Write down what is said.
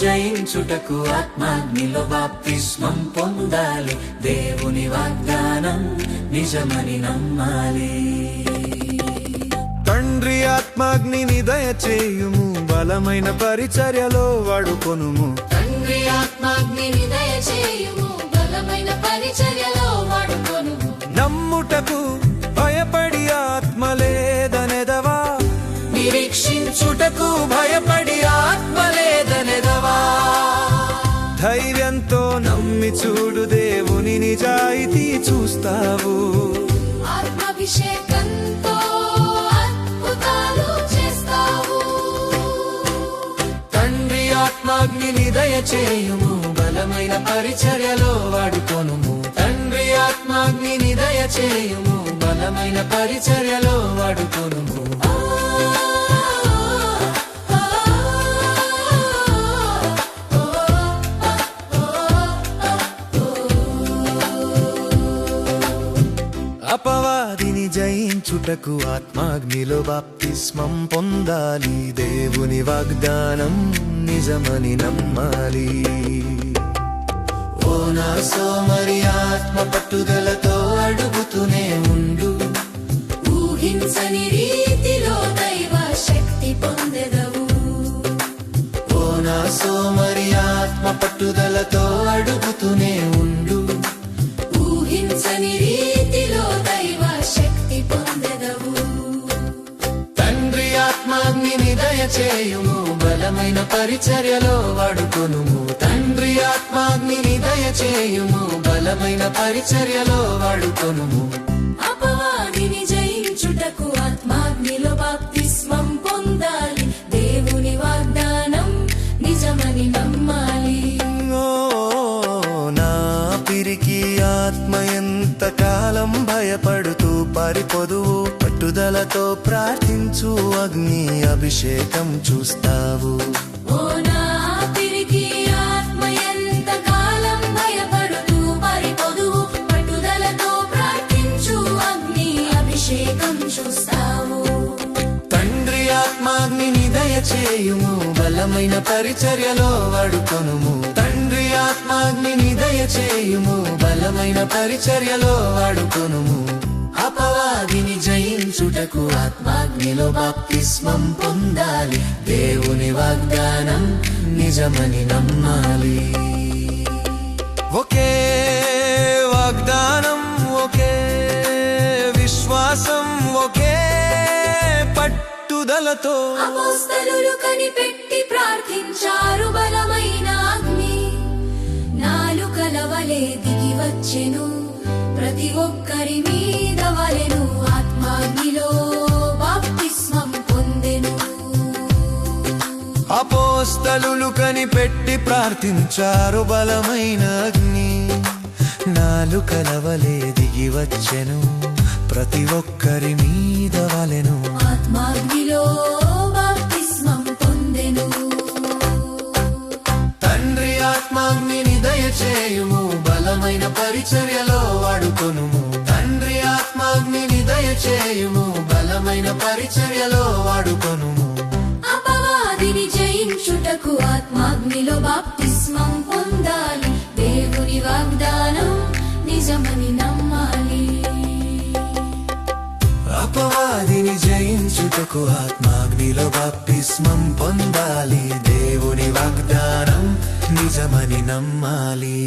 జయించుటకు ఆత్మాగ్నిలో బాప్తిస్మం పొందాలి. దేవుని వాగ్దానం నిజమని నమ్మాలి. తండ్రి ఆత్మాగ్నిని దయచేయుము, బలమైన పరిచర్యలో వాడుకొనుము. తండ్రి ఆత్మాగ్నిని దయచేయుము, బలమైన పరిచర్యలో వాడుకొనుము. నమ్ముటకు భయపడి ఆత్మ లేదనెదవా, నిరీక్షించుటకు భయపడి ఆత్మ లేదనెదవా. ధైర్యంతో నమ్మి చూడు, దేవుని నిజాయితీ చూస్తావు. ఆత్మాభిషేకంతో అద్భుతాలు చేస్తావు. తండ్రి ఆత్మాగ్నిని దయచేయుము, బలమైన పరిచర్యలో వాడుకొనుము. తండ్రి ఆత్మాగ్నిని దయచేయుము, బలమైన పరిచర్యలో వాడుకొనుము. అపవాదిని జయించుటకు ఆత్మాగ్నిలో బాప్తిస్మం పొందాలి. దేవుని వాగ్దానం నిజమని నమ్మాలి. ఓ నా సోమరి, ఆత్మ పట్టుదలతో అడుగుతూనే ఉండు. ఊహించని రీతిలో దైవ శక్తి పొందెదవు. ఓ నా సోమరి, ఆత్మ పట్టుదలతో అడుగుతూనే ఉండు. ఊహించని రీతిలో దైవ శక్తి పొందెదవు. తండ్రి ఆత్మాగ్నిని దయచేయుము, బలమైన పరిచర్యలో వాడుకొనుము. తండ్రి ఆత్మాగ్నిని దయచేయుము, బలమైన పరిచర్యలో వాడుకొనుము. అపవాదిని జయించుటకు ఆత్మాగ్నిలో బాప్తిస్మం పొందాలి. దేవుని వాగ్దానం నిజమని నమ్మాలి. ఓ నా పిరికి ఆత్మ, ఎంతకాలం భయపడుతూ పరిపొదువు, పట్టుదలతో ప్రార్థించు, అగ్ని అభిషేకం చూస్తావు. ఓ నా పిరికి ఆత్మ, ఎంతకాలం భయపడుతూ పరిపొదువు, పట్టుదలతో ప్రార్థించు, అగ్ని అభిషేకం చూస్తావు. తండ్రి ఆత్మాగ్నిని దయచేయుము, బలమైన పరిచర్యలో వాడుకొనుము. తండ్రి ఆత్మాగ్నిని దయచేయుము, బలమైన పరిచర్యలో వాడుకొనుము. అపవాదిని జయించుటకు ఆత్మాగ్నిలో బాప్తిస్మం పొందాలి. దేవుని వాగ్దానం నిజమని నమ్మాలి. ఒకే వాగ్దానం, ఒకే విశ్వాసం, ఒకే పట్టుదలతో అపోస్తలులు కనిపెట్టి ప్రార్థించారు. బలమైన అగ్ని నాలుకల వలె దిగి వచ్చెను, ప్రతి ఒక్కరి మీద వలెను. ఆత్మాగ్నిలో బాప్తిస్మం పొందెను. అపోస్తలులు కనిపెట్టి ప్రార్థించారు. బలమైన అగ్ని నాలుకల వలె దిగి వచ్చెను, ప్రతి ఒక్కరి మీద వలెను. ఆత్మాగ్నిలో బాప్తిస్మం పొందెను. తండ్రి ఆత్మాగ్నిని దయచేయుము, బలమైన పరిచర్యలో వాడుకొనుము. తండ్రి ఆత్మాగ్నిని దయచేయుము, బలమైన పరిచర్యలో వాడుకొనుము. అపవాదిని జయించుటకు ఆత్మాగ్నిలో బాప్తిస్మం పొందాలి. దేవుని వాగ్దానం నిజమని నమ్మాలి. అపవాదిని జయించుటకు ఆత్మాగ్నిలో బాప్తిస్మం పొందాలి. దేవుని వాగ్దానం నిజమని నమ్మాలి.